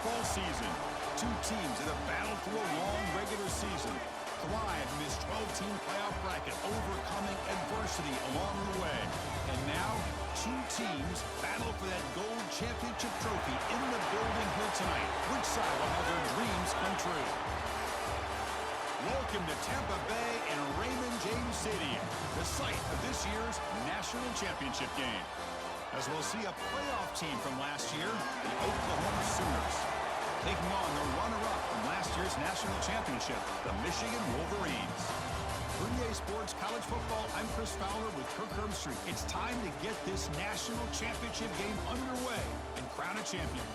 football season. Two teams that have battled through a long regular season, thrived in this 12-team playoff bracket, overcoming adversity along the way. And now, two teams battle for that gold championship trophy in the building here tonight. Which side will have their dreams come true? Welcome to Tampa Bay and Raymond James Stadium, the site of this year's national championship game. As we'll see a playoff team from last year, the Oklahoma Sooners, taking on the runner-up from last year's national championship, the Michigan Wolverines. For EA Sports College Football, I'm Chris Fowler with Kirk Herbstreit. It's time to get this national championship game underway and crown a champion.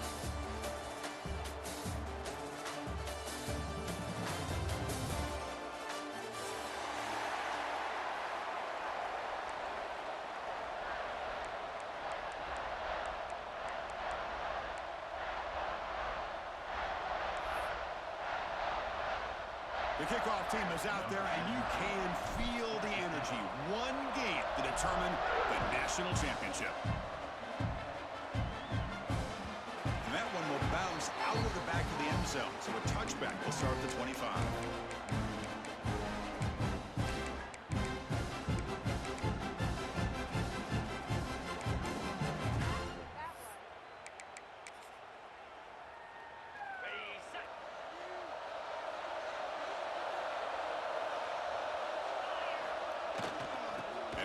The kickoff team is out there, and you can feel the energy. One game to determine the national championship. And that one will bounce out of the back of the end zone, so a touchback will start at the 25.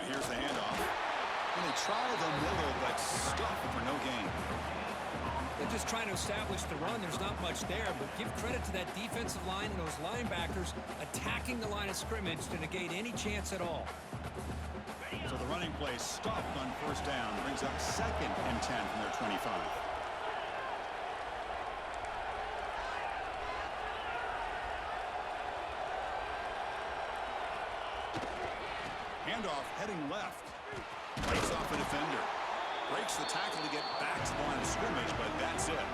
Here's the handoff. And they try the middle, but stuffed for no gain. They're just trying to establish the run. There's not much there, but give credit to that defensive line and those linebackers attacking the line of scrimmage to negate any chance at all. So the running play stuffed on first down brings up 2nd and 10 from their 25. Handoff heading left. Breaks off a defender. Breaks the tackle to get back to the line of scrimmage, but that's it.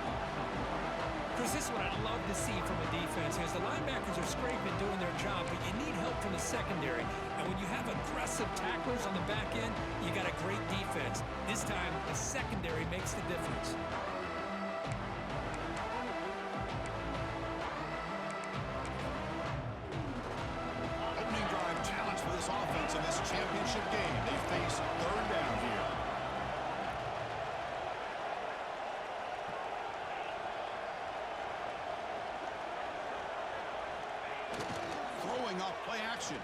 Chris, this is what I love to see from a defense is the linebackers are scraping doing their job, but you need help from the secondary. And when you have aggressive tacklers on the back end, you got a great defense. This time, the secondary makes the difference. Offense in this championship game. They face 3rd down here. Throwing off play action.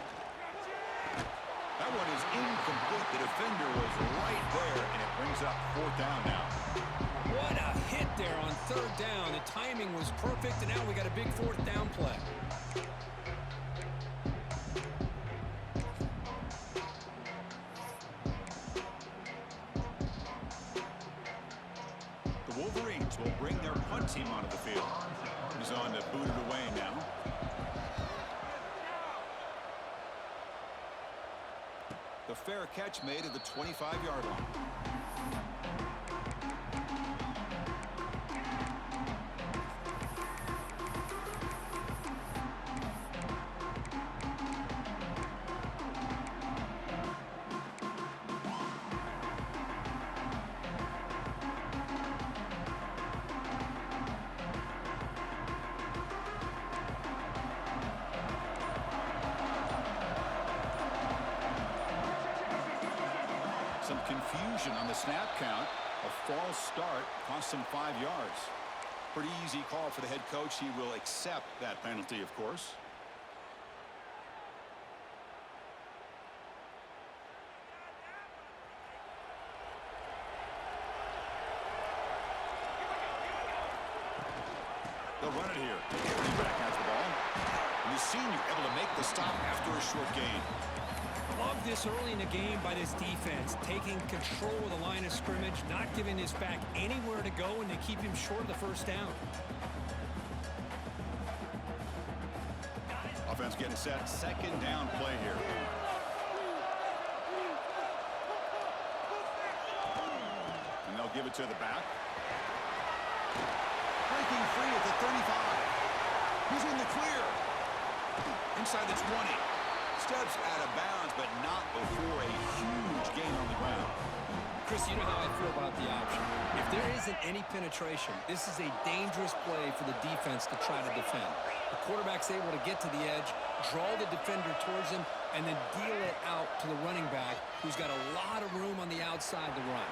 That one is incomplete. The defender was right there, and it brings up 4th down now. What a hit there on 3rd down. The timing was perfect, and now we got a big 4th down play. Wolverines will bring their punt team onto the field. He's on to boot it away now. The fair catch made at the 25-yard line. Some confusion on the snap count. A false start cost him 5 yards. Pretty easy call for the head coach. He will accept that penalty, of course. They'll run it here. Running back has the ball. And the senior able to make the stop after a short gain. Love this early in the game by this defense, taking control of the line of scrimmage, not giving this back anywhere to go, and they keep him short of the 1st down. Offense getting set. 2nd down play here. And they'll give it to the back. Breaking free at the 35. He's in the clear. Inside the 20. Steps out of bounds, but not before a huge gain on the ground. Chris, you know how I feel about the option. If there isn't any penetration, this is a dangerous play for the defense to try to defend. The quarterback's able to get to the edge, draw the defender towards him, and then deal it out to the running back, who's got a lot of room on the outside to run.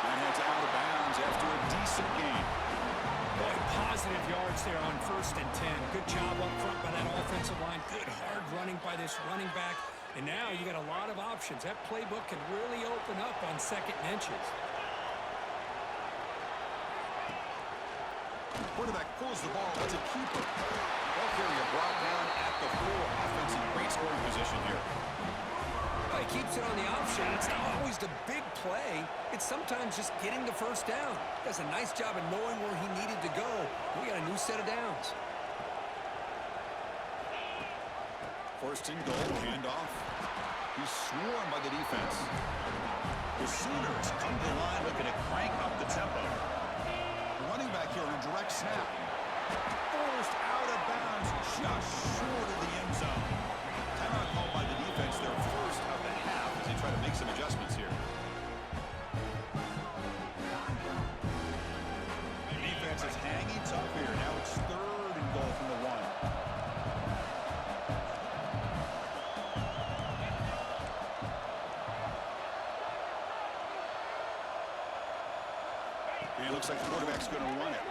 And heads out of bounds after a decent game. Boy, positive yards there on 1st and 10. Good job up front by that offensive line. Good hard running by this running back. And now you got a lot of options. That playbook can really open up on 2nd and inches. Quarterback pulls the ball. That's a keeper. Ball carrier brought down at the 4. Offense in great scoring position here. Well, he keeps it on the option. It's not always the big play. It's sometimes just getting the 1st down. Does a nice job of knowing where he needed to go. We got a new set of downs. 1st and goal, handoff. He's swarmed by the defense. The Sooners come to the line looking to crank up the tempo. The running back here on a direct snap. Forced out of bounds, just short of the end zone. Timeout called by the defense, their first of the half, as they try to make some adjustments here. The defense is hanging tough here. Now it's 3rd and goal from the 1. It looks like the quarterback's going to run it.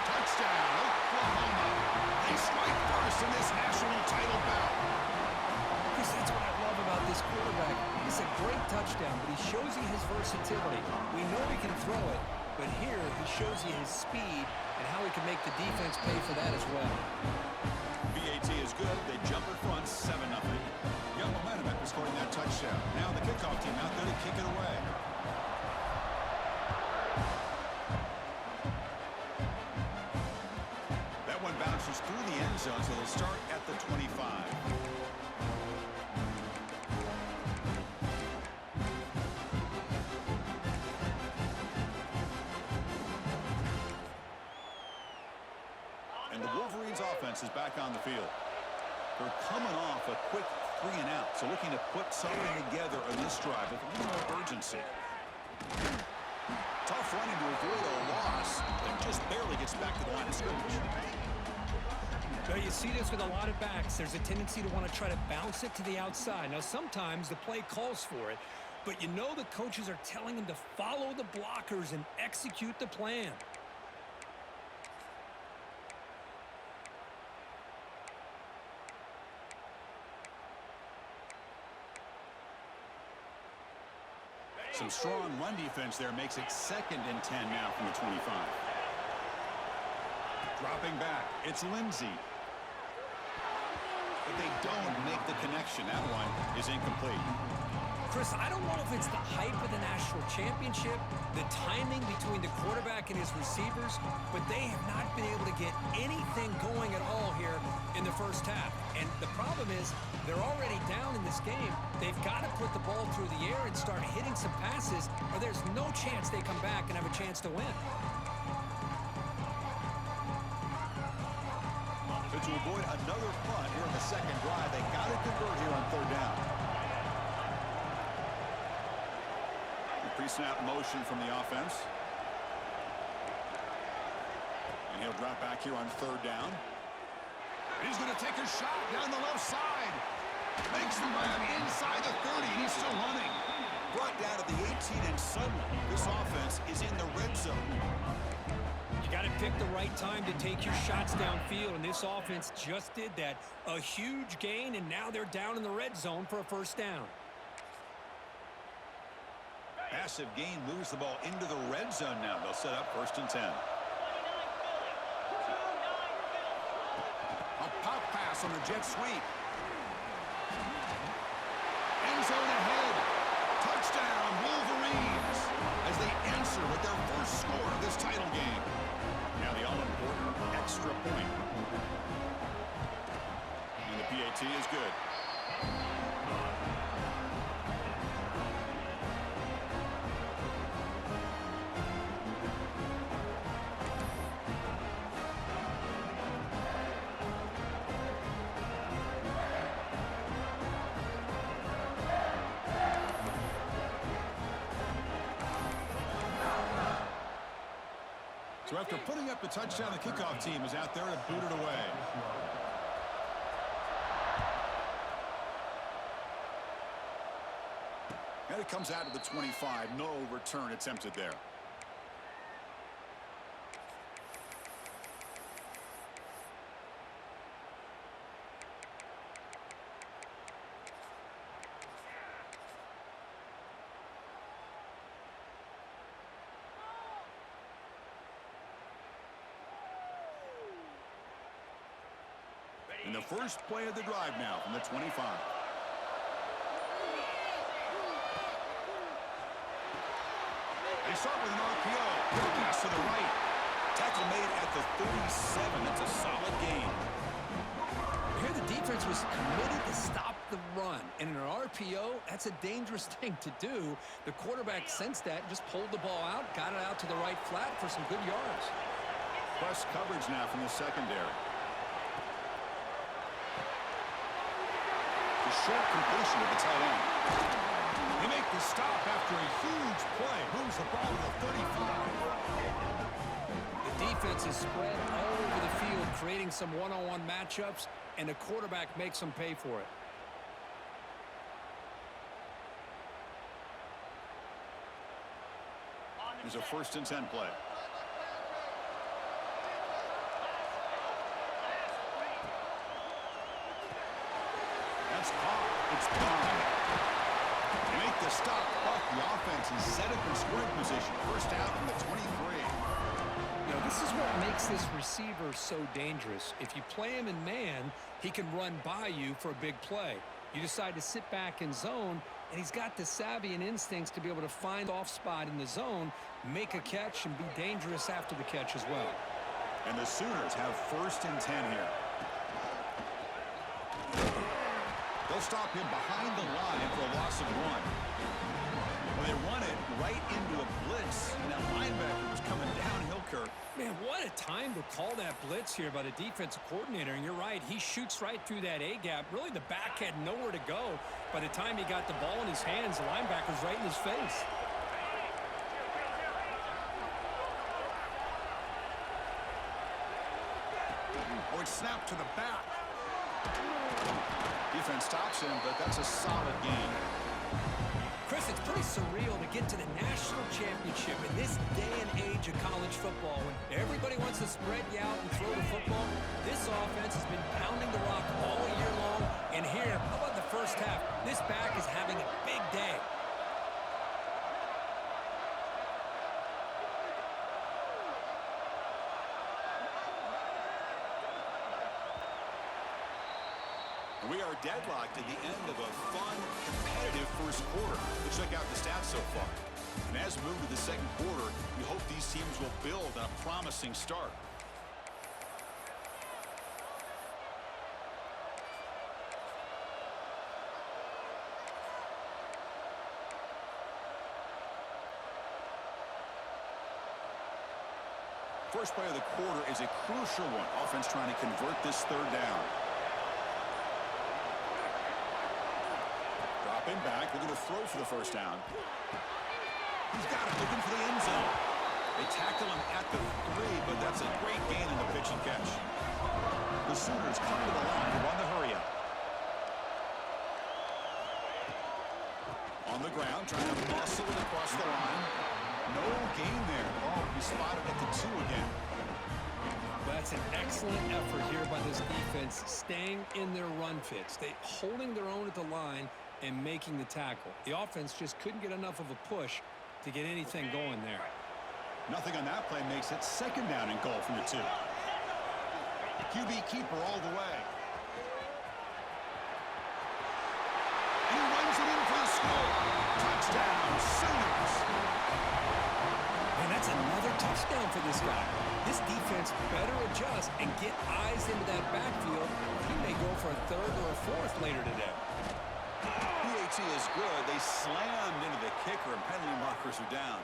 Touchdown, Oklahoma. They strike first in this national title bout. Chris, that's what I love about this quarterback. It's a great touchdown, but he shows you his versatility. We know he can throw it, but here he shows you his speed and how he can make the defense pay for that as well. BAT is good. They jump in front, 7-0. Young momentum after scoring that touchdown. Now the kickoff team out there to kick it away. Bounces through the end zone, so they'll start at the 25. And the Wolverines' offense is back on the field. They're coming off a quick 3 and out, so looking to put something together on this drive with a little more urgency. Tough running to avoid a loss, and just barely gets back to the line of scrimmage. Well, you see this with a lot of backs. There's a tendency to want to try to bounce it to the outside. Now, sometimes the play calls for it, but you know the coaches are telling them to follow the blockers and execute the plan. Some strong run defense there makes it 2nd and 10 now from the 25. Dropping back, it's Lindsey. But they don't make the connection. That one is incomplete. Chris, I don't know if it's the hype of the national championship, the timing between the quarterback and his receivers, but they have not been able to get anything going at all here in the 1st half. And the problem is they're already down in this game. They've got to put the ball through the air and start hitting some passes, or there's no chance they come back and have a chance to win. But to avoid another punt here in the 2nd drive, they got to convert here on 3rd down. Pre-snap motion from the offense. And he'll drop back here on 3rd down. He's going to take a shot down the left side. Makes the grab inside the 30, and he's still running. Brought down to the 18, and suddenly this offense is in the red zone. You got to pick the right time to take your shots downfield, and this offense just did that. A huge gain, and now they're down in the red zone for a 1st down. Massive gain moves the ball into the red zone now. They'll set up 1st and 10. A pop pass on the jet sweep. End zone ahead. Touchdown, Wolverines, as they answer with their first score of this title game. Now the all-important extra point. And the PAT is good. So after putting up the touchdown, the kickoff team is out there to boot it away. And it comes out to the 25. No return attempted there. In the first play of the drive now from the 25. They start with an RPO. Quick pass to the right. Tackle made at the 37. That's a solid gain. Here the defense was committed to stop the run. And in an RPO, that's a dangerous thing to do. The quarterback sensed that and just pulled the ball out, got it out to the right flat for some good yards. Press coverage now from the secondary. The short completion of the tight end. They make the stop after a huge play. Moves the ball to the 35. The defense is spread all over the field, creating some one-on-one matchups, and the quarterback makes them pay for it. Here's a 1st and 10 play. That's caught. It's gone. They make the stop, but the offense is set up in scoring position. First down from the 23. You know, this is what makes this receiver so dangerous. If you play him in man, he can run by you for a big play. You decide to sit back in zone, and he's got the savvy and instincts to be able to find off spot in the zone, make a catch, and be dangerous after the catch as well. And the Sooners have 1st and 10 here. They'll stop him behind the line for a loss of 1. Well, they run it right into a blitz, and that linebacker was coming downhill, Kirk. Man, what a time to call that blitz here by the defensive coordinator. And you're right, he shoots right through that A-gap. Really, the back had nowhere to go. By the time he got the ball in his hands, the linebacker's right in his face. Or it's snapped to the back. Defense stops him, but that's a solid gain. Chris, it's pretty surreal to get to the national championship in this day and age of college football when everybody wants to spread you out and throw the football. This offense has been pounding the rock all year long. And here, how about the first half? This back is having a big day. We are deadlocked at the end of a fun, competitive first quarter. Let's check out the stats so far. And as we move to the second quarter, we hope these teams will build on a promising start. First play of the quarter is a crucial one. Offense trying to convert this 3rd down. Dropping back, looking to throw for the first down. He's got it, looking for the end zone. They tackle him at the 3, but that's a great gain in the pitch and catch. The Sooners come to the line to run the hurry up. On the ground, trying to muscle it across the line. No gain there. Oh, he spotted at the 2 again. That's an excellent effort here by this defense, staying in their run fits. They holding their own at the line and making the tackle. The offense just couldn't get enough of a push to get anything going there. Nothing on that play makes it 2nd down and goal from the 2. QB keeper all the way. And he runs it in for the score. Touchdown, Sooners. And that's another touchdown for this guy. This defense better adjust and get eyes into that backfield. He may go for a 3rd or a 4th later today. PAT is good. They slammed into the kicker, and penalty markers are down.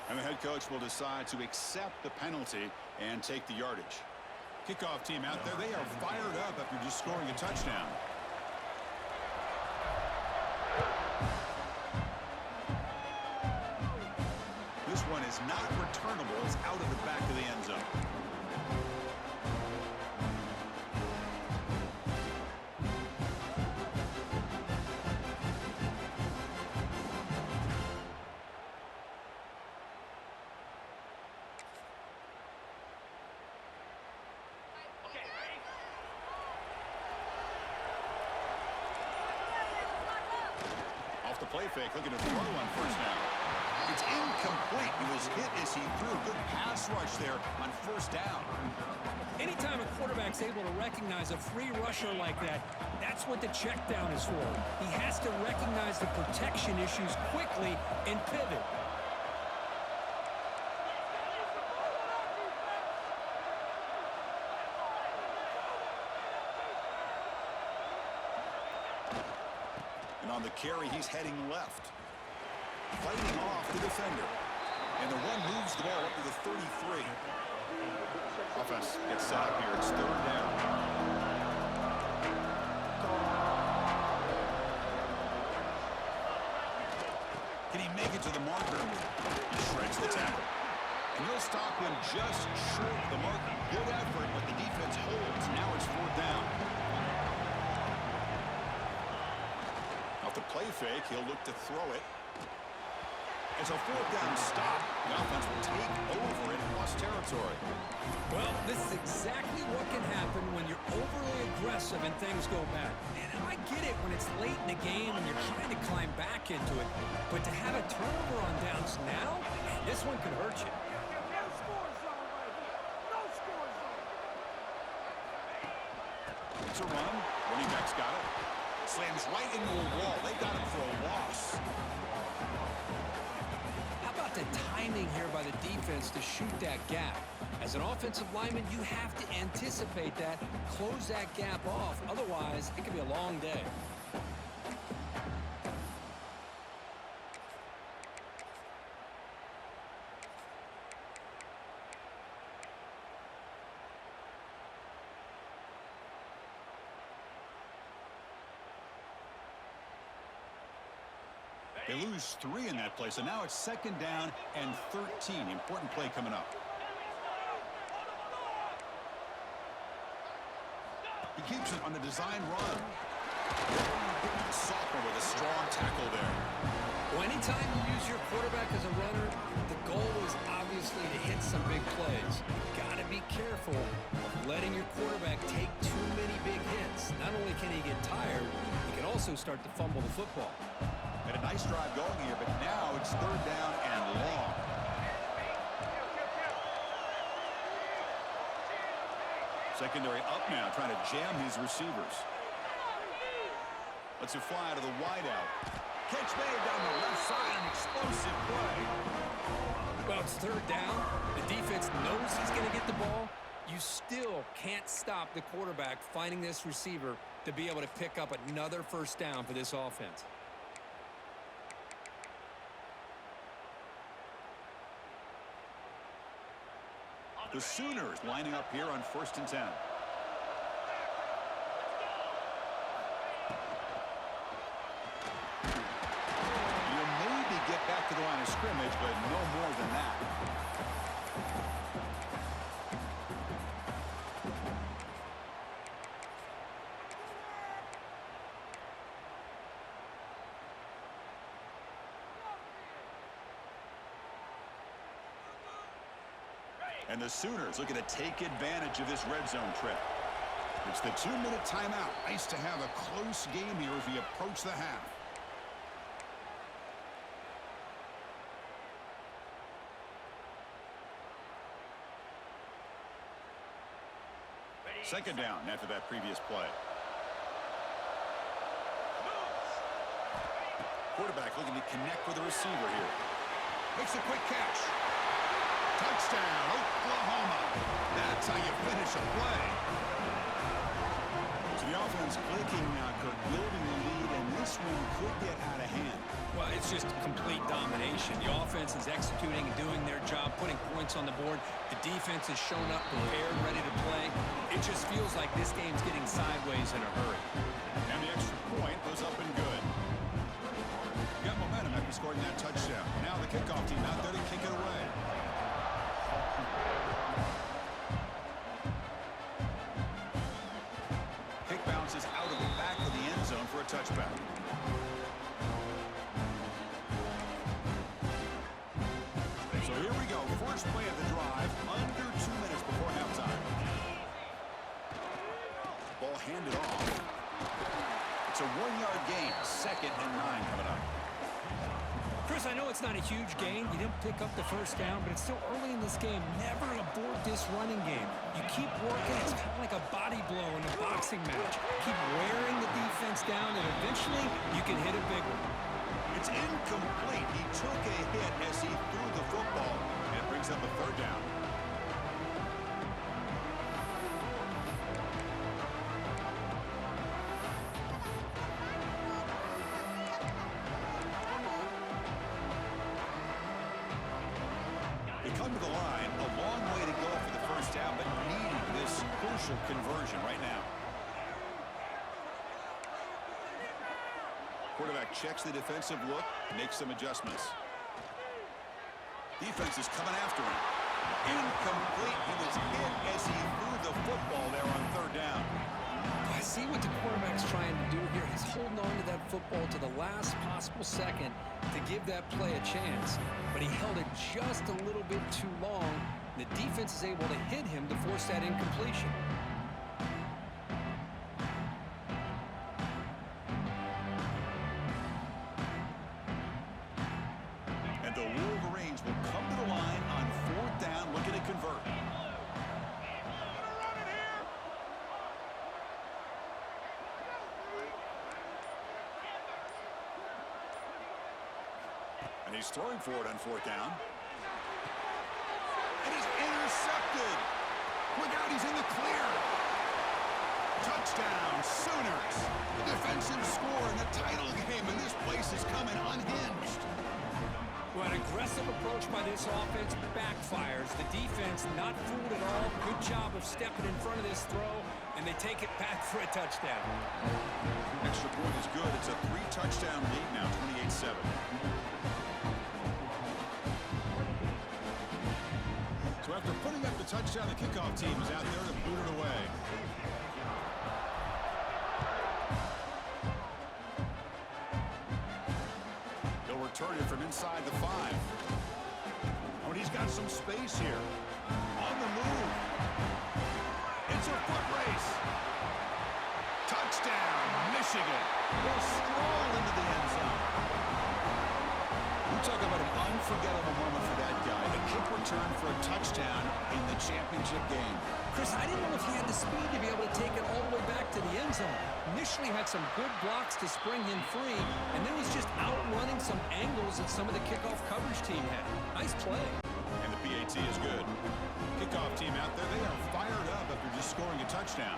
And the head coach will decide to accept the penalty and take the yardage. Kickoff team out there, they are fired up after just scoring a touchdown. This one is not returnable. It's out of the back of the end zone. play fake, looking to throw on first down. It's incomplete. He was hit as he threw. Good pass rush there on first down. Anytime a quarterback's able to recognize a free rusher like that, that's what the check down is for. He has to recognize the protection issues quickly and pivot. And on the carry, he's heading left. Fighting off the defender. And the run moves the ball up to the 33. Offense gets set up here. It's third down. Can he make it to the marker? He shreds the tackle. And he'll stop him just short of the marker. Good effort, but the defense holds. Now it's fourth down. Off the play fake, he'll look to throw it. It's a fourth down stop. The offense will take over in plus territory. Well, this is exactly what can happen when you're overly aggressive and things go bad. And I get it when it's late in the game and you're trying to climb back into it. But to have a turnover on downs now, man, this one could hurt you. No score zone right here. No score zone. It's a run. Running back's got it. Slams right into a wall. They got him for a loss. How about the timing here by the defense to shoot that gap? As an offensive lineman, you have to anticipate that, close that gap off. Otherwise, it could be a long day. They lose 3 in that play, so now it's second down and 13. Important play coming up. He keeps it on the design run. Sophomore with a strong tackle there. Well, anytime you use your quarterback as a runner, the goal is obviously to hit some big plays. You've got to be careful of letting your quarterback take too many big hits. Not only can he get tired, he can also start to fumble the football. Had a nice drive going here, but now it's third down and long. Secondary up now, trying to jam his receivers. Lets it fly to the wideout. Catch made down the left side, an explosive play. Well, it's third down. The defense knows he's going to get the ball. You still can't stop the quarterback finding this receiver to be able to pick up another first down for this offense. The Sooners lining up here on 1st and 10. You'll maybe get back to the line of scrimmage, but no more than that. And the Sooners looking to take advantage of this red zone trip. It's the 2-minute timeout. Nice to have a close game here as we approach the half. Second down after that previous play. Quarterback looking to connect with the receiver here. Makes a quick catch. Touchdown, Oklahoma. That's how you finish a play. So the offense clicking now, Kirk, building the lead, and this one could get out of hand. Well, it's just complete domination. The offense is executing and doing their job, putting points on the board. The defense has shown up, prepared, ready to play. It just feels like this game's getting sideways in a hurry. And the extra point was up and good. Got momentum after scoring that touchdown. Now the kickoff team out there to kick it away. Kick bounces out of the back of the end zone for a touchback. So here we go. First play of the drive, under 2 minutes before halftime. Ball handed off. It's a 1-yard gain. 2nd and 9 coming up. Chris, I know it's not a huge gain. You didn't pick up the first down, but it's still early in this game. Never abort this running game. You keep working. It's kind of like a body blow in a boxing match. Keep wearing the defense down, and eventually you can hit a big one. It's incomplete. He took a hit as he threw the football. And it brings up a third down. They come to the line, a long way to go for the first down, but needing this crucial conversion right now. Quarterback checks the defensive look, makes some adjustments. Defense is coming after him. Incomplete. He was hit as he threw the football there on third down. I see what the quarterback's trying to do here. He's holding on to that football to the last possible second to give that play a chance. But he held it just a little bit too long. The defense is able to hit him to force that incompletion. And the Wolverines will come to the line on fourth down, looking to convert. And he's throwing for it on fourth down. And he's intercepted. Look out, he's in the clear. Touchdown, Sooners. The defensive score in the title game, and this place is coming unhinged. Well, an aggressive approach by this offense backfires. The defense not fooled at all. Good job of stepping in front of this throw, and they take it back for a touchdown. Extra point is good. It's a 3-touchdown lead now, 28-7. So after putting up the touchdown, the kickoff team is out there to boot it away. He'll return it from inside the 5. Oh, and he's got some space here. On the move. It's a foot race. Touchdown, Michigan. Will stroll into the end zone. We talk about an unforgettable moment for that guy. The kick return for a touchdown in the championship game. Chris, I didn't know if he had the speed to be able to take it all the way back to the end zone. Initially had some good blocks to spring him free, and then was just outrunning some angles that some of the kickoff coverage team had. Nice play. And the PAT is good. Kickoff team out there, they are fired up after just scoring a touchdown.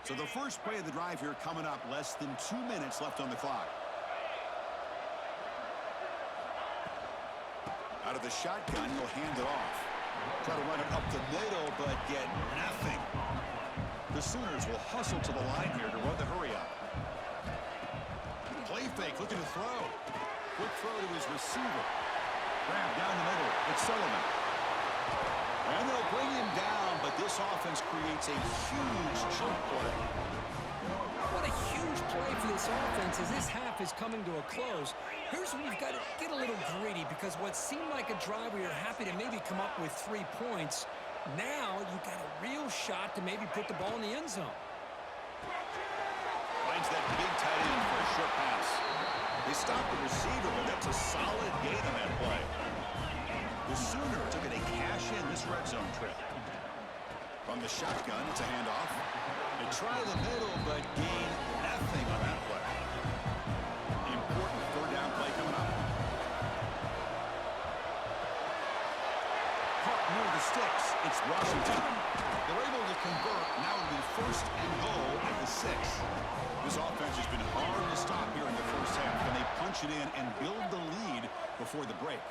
So the first play of the drive here coming up, less than 2 minutes left on the clock. Out of the shotgun, he'll hand it off. Try to run it up the middle, but get nothing. The Sooners will hustle to the line here to run the hurry up. Play fake, looking to throw. Quick throw to his receiver. Grab down the middle. It's Sullivan. And they'll bring him down, but this offense creates a huge chunk play. What a huge play for this offense as this half is coming to a close. Here's where you've got to get a little greedy, because what seemed like a drive where you're happy to maybe come up with 3 points, now you've got a real shot to maybe put the ball in the end zone. Finds that big tight end for a short pass. They stop the receiver, but that's a solid gain on that play. The Sooners are going to cash in this red zone trip. From the shotgun, it's a handoff. They try the middle, but gain nothing on that play. Important third down play coming up. Caught near the sticks. It's Washington. They're able to convert. Now it'll be first and goal at the 6. This offense has been hard to stop here in the first half, and they punch it in and build the lead before the break.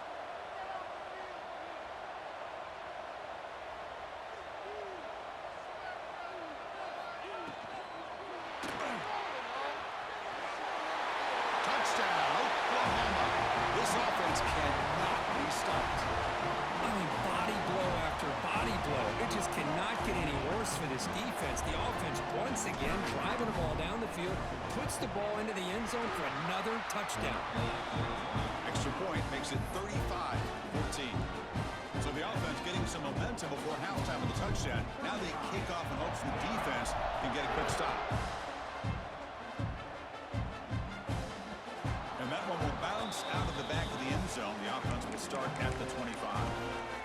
Body blow after body blow. It just cannot get any force for this defense. The offense, once again, driving the ball down the field, puts the ball into the end zone for another touchdown. Extra point makes it 35-14. So the offense getting some momentum before halftime with the touchdown. Now they kick off in hopes the defense can get a quick stop. And that one will bounce out of the back of the end zone. The offense will start at the 25.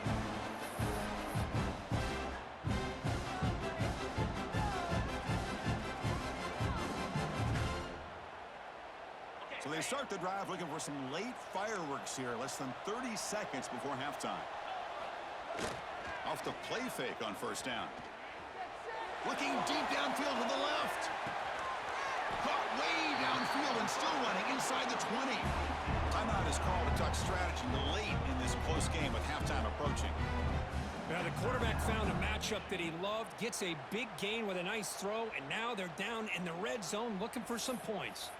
So they start the drive looking for some late fireworks here, less than 30 seconds before halftime. Off the play fake on first down. Looking deep downfield to the left. Caught way downfield and still running inside the 20. Timeout is called to talk strategy late in this close game with halftime approaching. Now the quarterback found a matchup that he loved, gets a big gain with a nice throw, and now they're down in the red zone looking for some points.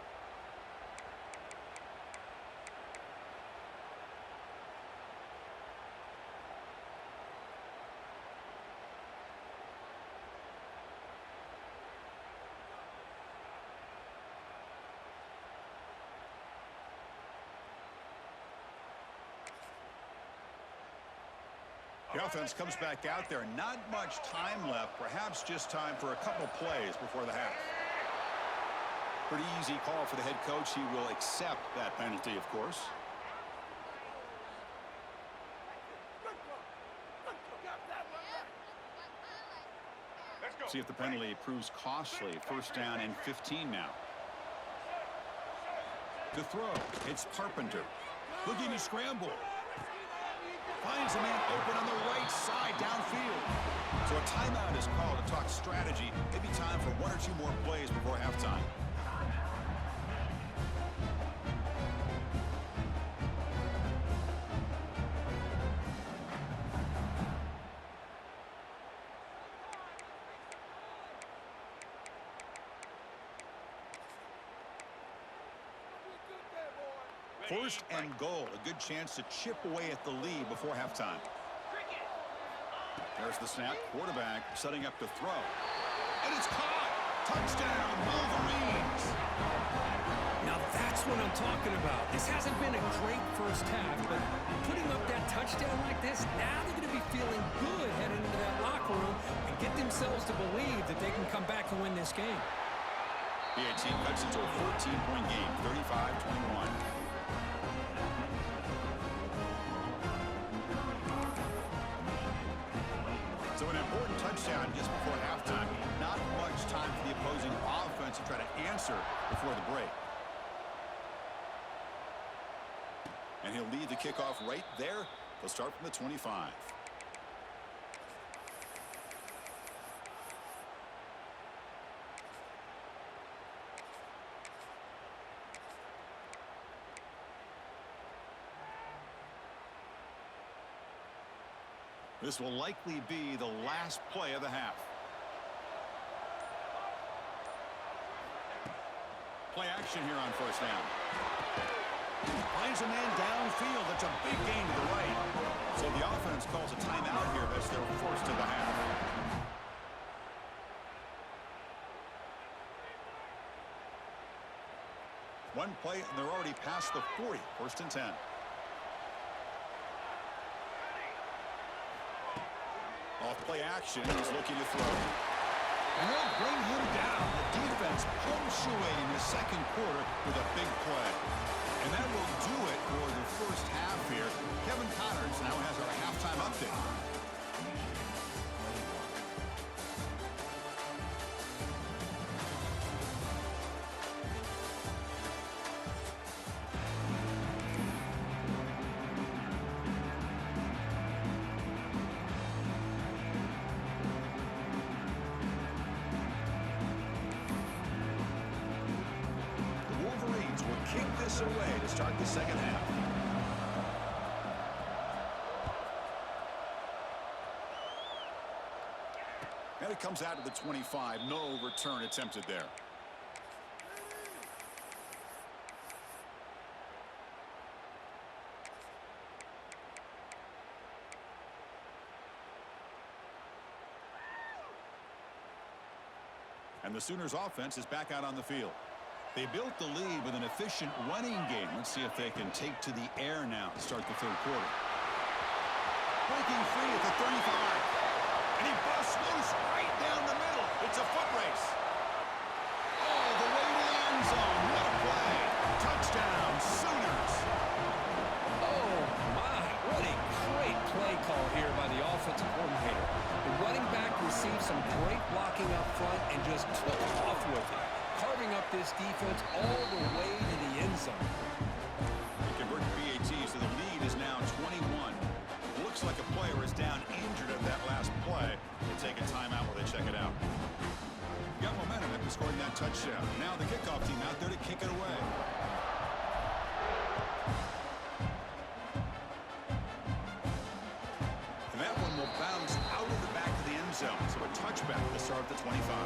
The offense comes back out there. Not much time left. Perhaps just time for a couple plays before the half. Pretty easy call for the head coach. He will accept that penalty, of course. See if the penalty proves costly. First down and 15 now. To throw, it's Carpenter. Looking to scramble. Finds a man open on the right side downfield. So a timeout is called to talk strategy. Maybe time for one or two more plays before halftime. First and goal, a good chance to chip away at the lead before halftime. There's the snap, quarterback setting up to throw. And it's caught! Touchdown, Wolverines! Now that's what I'm talking about. This hasn't been a great first half, but putting up that touchdown like this, now they're going to be feeling good heading into that locker room and get themselves to believe that they can come back and win this game. The team cuts into a 14-point game, 35-21. So an important touchdown just before halftime. Not much time for the opposing offense to try to answer before the break. And he'll lead the kickoff right there. They'll start from the 25. This will likely be the last play of the half. Play action here on first down. Finds a man downfield. That's a big gain to the right. So the offense calls a timeout here. That's their first of the half. One play, and they're already past the 40. First and 10. Off play action, he's looking to throw. And they'll bring him down. The defense punctuating the second quarter with a big play. And that will do it for the first half here. Kevin Connors now has our halftime update. Kick this away to start the second half. And it comes out to the 25. No return attempted there. And the Sooners offense is back out on the field. They built the lead with an efficient running game. Let's see if they can take to the air now to start the third quarter. Breaking free at the 35. And he busts loose right down the middle. It's a foot race. All the way to the end zone. What a play. Touchdown, Sooners. Oh, my. What a great play call here by the offensive coordinator. The running back received some great blocking up front and just took off with it, carving up this defense all the way to the end zone. They convert to PAT, so the lead is now 21. Looks like a player is down injured at that last play. They take a timeout while they check it out. Got momentum after scoring that touchdown. Now the kickoff team out there to kick it away. And that one will bounce out of the back of the end zone. So a touchback to start the 25.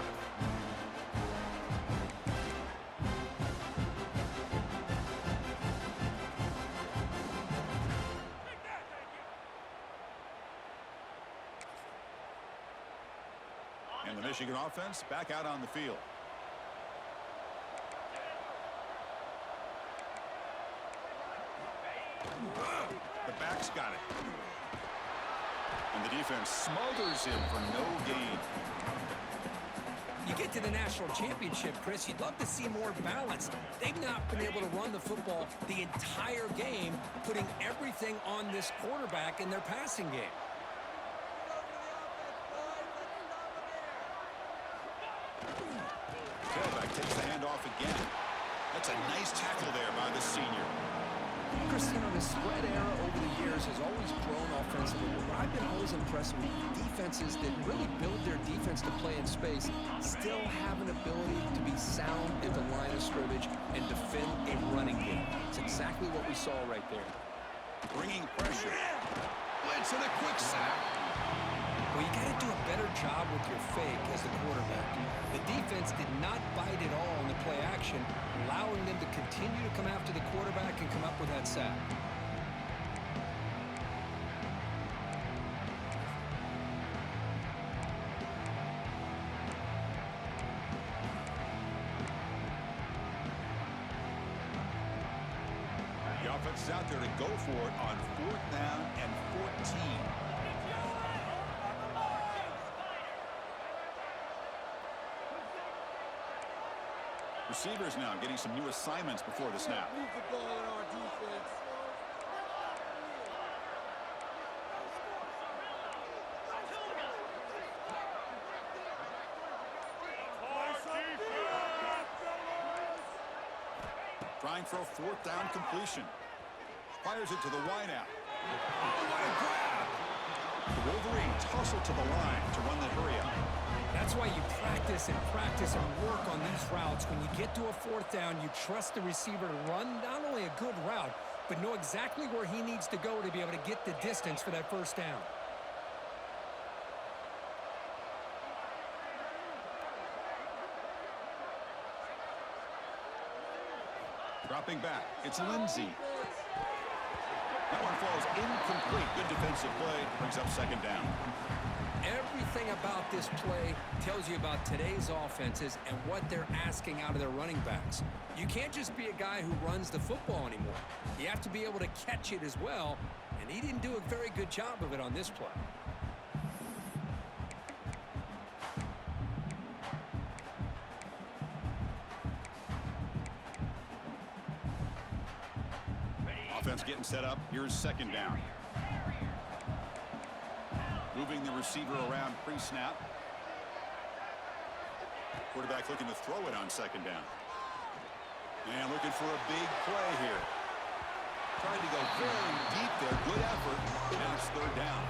And the Michigan offense back out on the field. The back's got it. And the defense smothers him for no gain. You get to the national championship, Chris, you'd love to see more balance. They've not been able to run the football the entire game, putting everything on this quarterback in their passing game. Tailback takes the handoff again. That's a nice tackle there by the senior. Chris, you know, the spread era over the years has always grown offensively. But I've been always impressed with defenses that really build their defense to play in space, still have an ability to be sound at the line of scrimmage and defend a running game. It's exactly what we saw right there. Bringing pressure. Blitz and a quick sack. Well, you got to do a better job with your fake as the quarterback. The defense did not bite at all on the play action, allowing them to continue to come after the quarterback and come up with that sack. The offense is out there to go for it on 4th down and 14. Receivers now getting some new assignments before the snap. Move the ball in our defense. Trying for a 4th down completion. Fires it to the wideout. Oh, what a grab! The Wolverines hustle to the line to run the hurry up. That's why you practice and work on these routes. When you get to a 4th down, you trust the receiver to run not only a good route, but know exactly where he needs to go to be able to get the distance for that 1st down. Dropping back, it's Lindsey. That one falls incomplete. Good defensive play, brings up 2nd down. Everything about this play tells you about today's offenses and what they're asking out of their running backs. You can't just be a guy who runs the football anymore. You have to be able to catch it as well, and he didn't do a very good job of it on this play. Offense getting set up. Here's 2nd down. Moving the receiver around pre-snap. Quarterback looking to throw it on 2nd down. And looking for a big play here. Trying to go very deep there. Good effort. And it's 3rd down.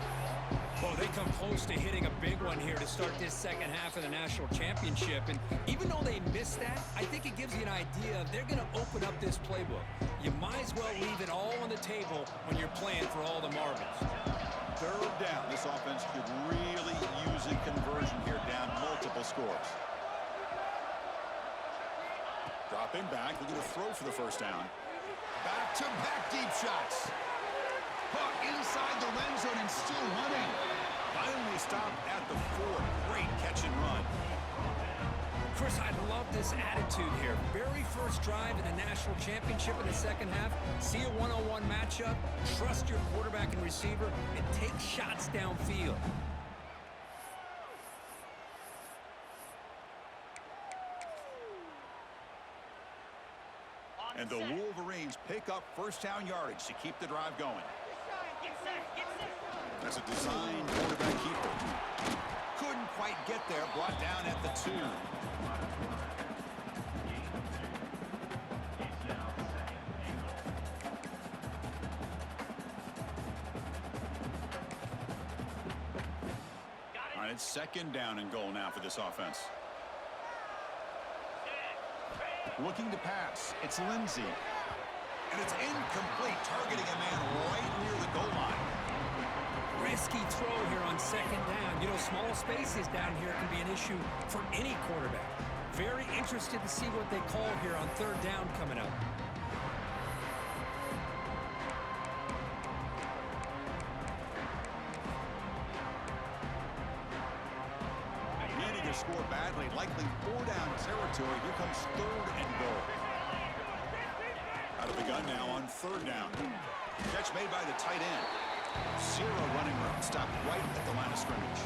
Well, they come close to hitting a big one here to start this 2nd half of the national championship. And even though they missed that, I think it gives you an idea of they're going to open up this playbook. You might as well leave it all on the table when you're playing for all the marbles. 3rd down. This offense could really use a conversion here, down multiple scores. Dropping back, looking to throw for the 1st down. Back-to-back deep shots. Hook inside the red zone and still running. Finally stopped at the 4. Great catch and run. Chris, I love this attitude here. Very first drive in the national championship in the second half. See a one-on-one matchup, trust your quarterback and receiver, and take shots downfield. And the Wolverines pick up first down yardage to keep the drive going. That's a design quarterback keeper. Couldn't quite get there, brought down at the 2. All right, it's second down and goal now for this offense. Looking to pass. It's Lindsey. And it's incomplete, targeting a man right near the goal line. Risky throw here on second down. You know, small spaces down here can be an issue for any quarterback. Very interested to see what they call here on third down coming up. Needing to score badly, likely 4-down territory. Here comes third and goal. Out of the gun now on third down. Catch made by the tight end. Zero running room. Stopped right at the line of scrimmage.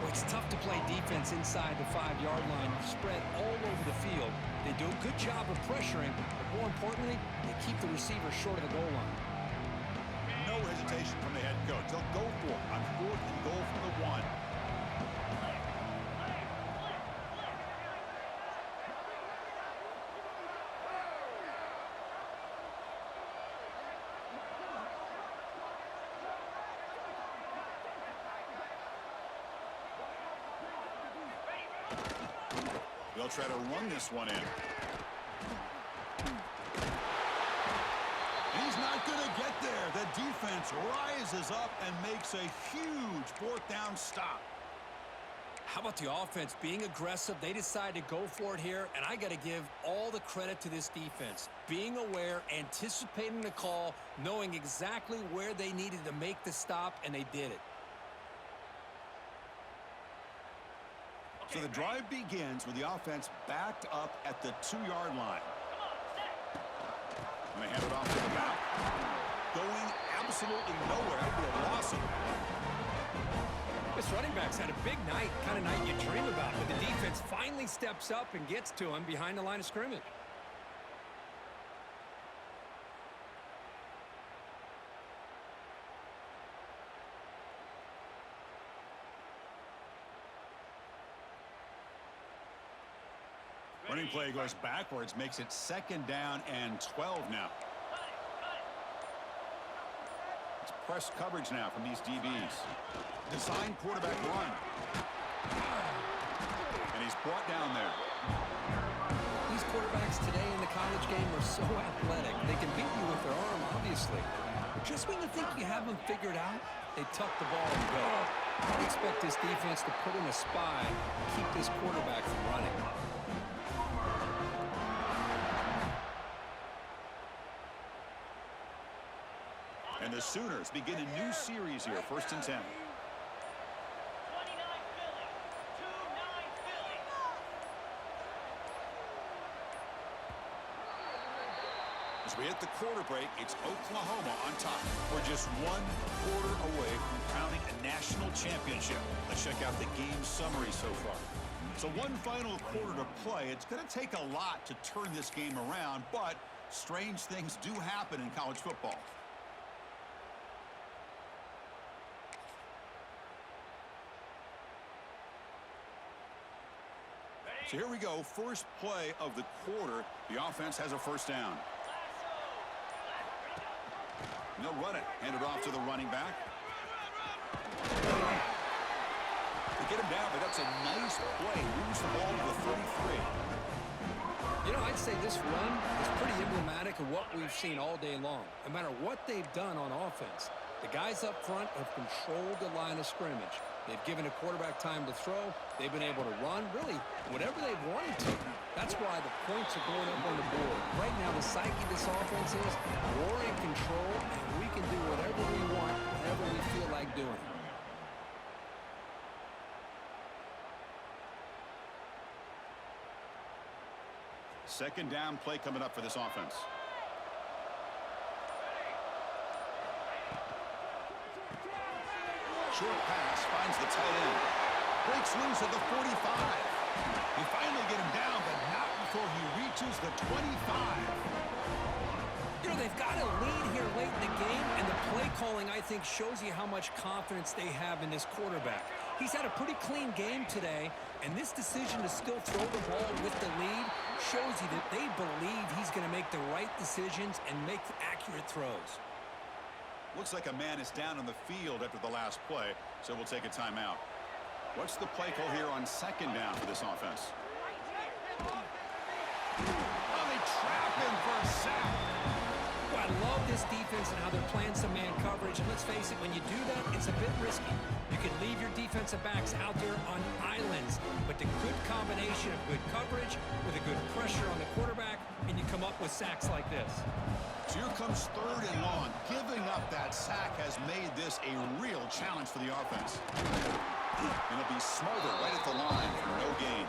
Well, it's tough to play defense inside the 5-yard line. Spread all over the field. They do a good job of pressuring, but more importantly, they keep the receiver short of the goal line. No hesitation from the head coach. They'll go for it on fourth and goal from the 1. They'll try to run this one in. He's not going to get there. The defense rises up and makes a huge fourth down stop. How about the offense being aggressive? They decide to go for it here, and I got to give all the credit to this defense. Being aware, anticipating the call, knowing exactly where they needed to make the stop, and they did it. So the drive begins with the offense backed up at the 2-yard line. And they hand it off to the back. Going absolutely nowhere. That would be a loss of it. This running back's had a big night, kind of night you dream about, but the defense finally steps up and gets to him behind the line of scrimmage. Running play goes backwards, makes it second down and 12 now. It's press coverage now from these DBs. Design quarterback run. And he's brought down there. These quarterbacks today in the college game are so athletic. They can beat you with their arm, obviously. Just when you think you have them figured out, they tuck the ball and go. I'd expect this defense to put in a spy and keep this quarterback from running. And the Sooners begin a new series here, 1st and 10. As we hit the quarter break, it's Oklahoma on top. We're just 1 quarter away from crowning a national championship. Let's check out the game summary so far. So one final quarter to play. It's going to take a lot to turn this game around, but strange things do happen in college football. So here we go, first play of the quarter. The offense has a first down. And they'll run it. Hand it off to the running back. They get him down, but that's a nice play. Moves the ball to the 33. You know, I'd say this run is pretty emblematic of what we've seen all day long. No matter what they've done on offense, the guys up front have controlled the line of scrimmage. They've given a quarterback time to throw. They've been able to run, really, whatever they've wanted to. That's why the points are going up on the board. Right now, the psyche of this offense is we're in control, and we can do whatever we want, whatever we feel like doing. Second down play coming up for this offense. Short pass finds the tight end. Breaks loose at the 45. They finally get him down, but not before he reaches the 25. You know, they've got a lead here late in the game, and the play calling, I think, shows you how much confidence they have in this quarterback. He's had a pretty clean game today, and this decision to still throw the ball with the lead shows you that they believe he's going to make the right decisions and make accurate throws. Looks like a man is down on the field after the last play, so we'll take a timeout. What's the play call here on second down for this offense? Oh, they trap him for a sack. Well, I love this defense and how they're playing some man coverage. And let's face it, when you do that, it's a bit risky. You can leave your defensive backs out there on islands, but the good combination of good coverage with a good pressure on the quarterback, and you come up with sacks like this. So here comes third and long. Giving up that sack has made this a real challenge for the offense. And it'll be smothered right at the line for no gain.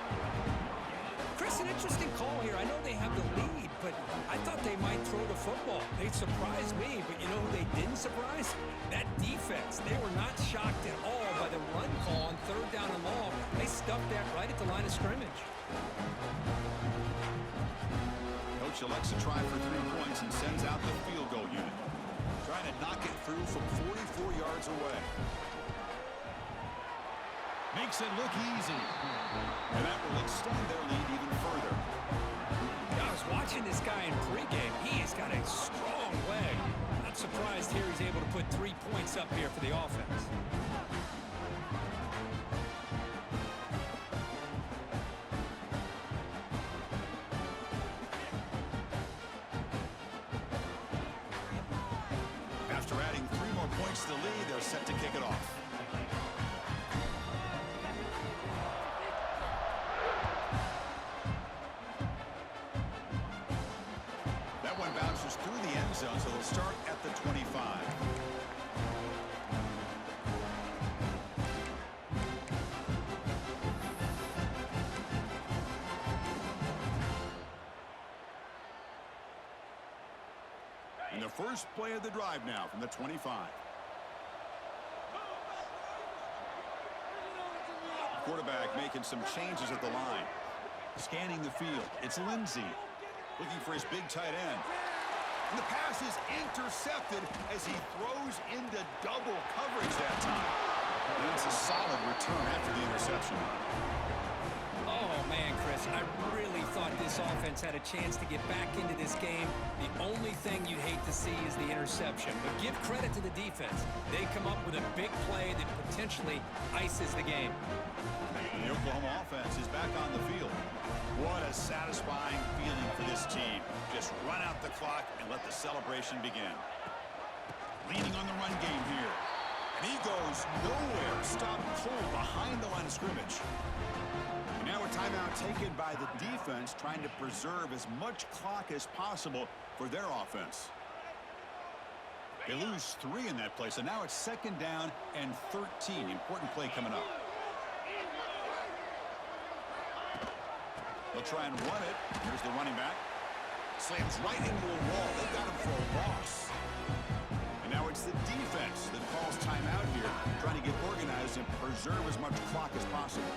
Chris, an interesting call here. I know they have the lead, but I thought they might throw the football. They surprised me, but you know who they didn't surprise? That defense. They were not shocked at all by the run call on third down and long. They stuffed that right at the line of scrimmage. Coach elects to try for 3 points and sends out the field goal unit. Trying to knock it through from 44 yards away. Makes it look easy. And that will extend their lead even further. I was watching this guy in pregame. He has got a strong leg. Not surprised here he's able to put 3 points up here for the offense. After adding 3 more points to the lead, they're set to kick it off. Through the end zone, so they'll start at the 25. And the first play of the drive now from the 25. Quarterback making some changes at the line. Scanning the field. It's Lindsey looking for his big tight end. And the pass is intercepted as he throws into double coverage that time. And it's a solid return after the interception. Oh, man, Chris, I really thought this offense had a chance to get back into this game. The only thing you hate to see is the interception. But give credit to the defense. They come up with a big play that potentially ices the game. And the Oklahoma offense is back on the field. What a satisfying feeling for this team. Just run out the clock and let the celebration begin. Leaning on the run game here. And he goes nowhere. Stopped cold behind the line of scrimmage. And now a timeout taken by the defense, trying to preserve as much clock as possible for their offense. They lose 3 in that play, so now it's second down and 13. Important play coming up. They'll try and run it. Here's the running back. Slams right into a wall. They got him for a loss. And now it's the defense that calls timeout here, trying to get organized and preserve as much clock as possible.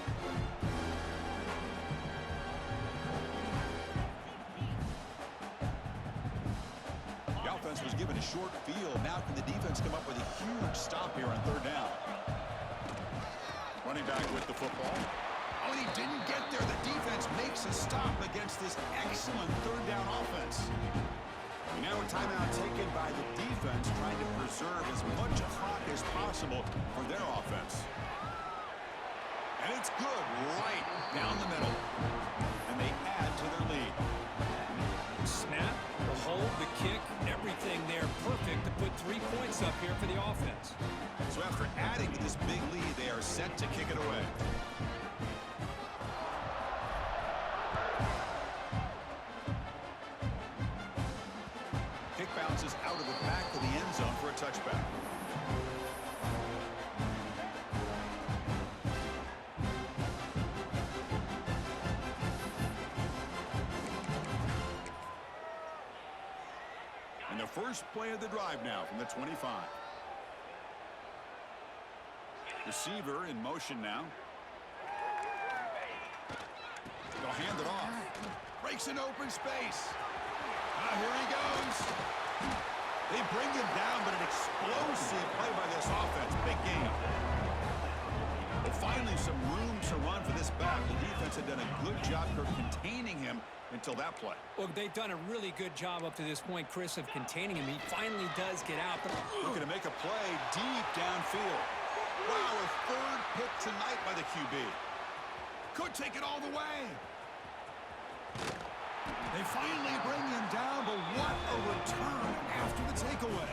The offense was given a short field. Now can the defense come up with a huge stop here on third down? Running back with the football. Oh, and he didn't get there. The defense makes a stop against this excellent third down offense. And now a timeout taken by the defense, trying to preserve as much clock as possible for their offense. And it's good right down the middle. And they add to their lead. Snap, the hold, the kick, everything there perfect to put 3 points up here for the offense. So after adding to this big lead, they are set to kick it away. Bounces out of the back of the end zone for a touchback. First play of the drive now from the 25. Receiver in motion now. They'll hand it off. Breaks an open space. Here he goes. They bring him down, but an explosive play by this offense. Big game. Well, finally, some room to run for this back. The defense had done a good job of containing him until that play. Well, they've done a really good job up to this point, Chris, of containing him. He finally does get out. But looking to make a play deep downfield. Wow, a third pick tonight by the QB. Could take it all the way. They finally bring him down, but what a return after the takeaway.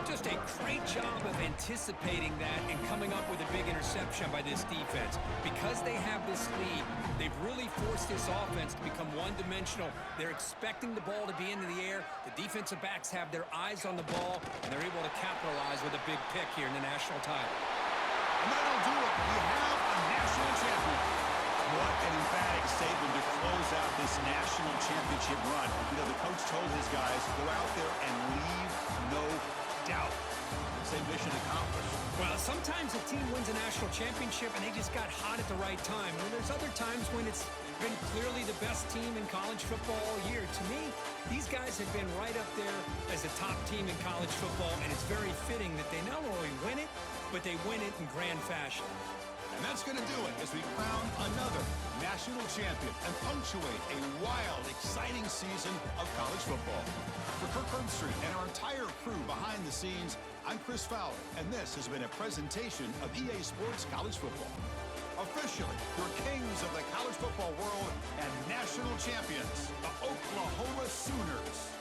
Just a great job of anticipating that and coming up with a big interception by this defense. Because they have this lead, they've really forced this offense to become one-dimensional. They're expecting the ball to be into the air. The defensive backs have their eyes on the ball, and they're able to capitalize with a big pick here in the national title. And that'll do it. We have a national champion. What an emphatic statement to close out this national championship run. You know, the coach told his guys, go out there and leave no doubt. Same mission accomplished. Well, sometimes a team wins a national championship and they just got hot at the right time. And there's other times when it's been clearly the best team in college football all year. To me, these guys have been right up there as a top team in college football, and it's very fitting that they not only win it, but they win it in grand fashion. And that's going to do it as we crown another national champion and punctuate a wild, exciting season of college football. For Kirk Herbstreit and our entire crew behind the scenes, I'm Chris Fowler, and this has been a presentation of EA Sports College Football. Officially, your kings of the college football world and national champions, the Oklahoma Sooners.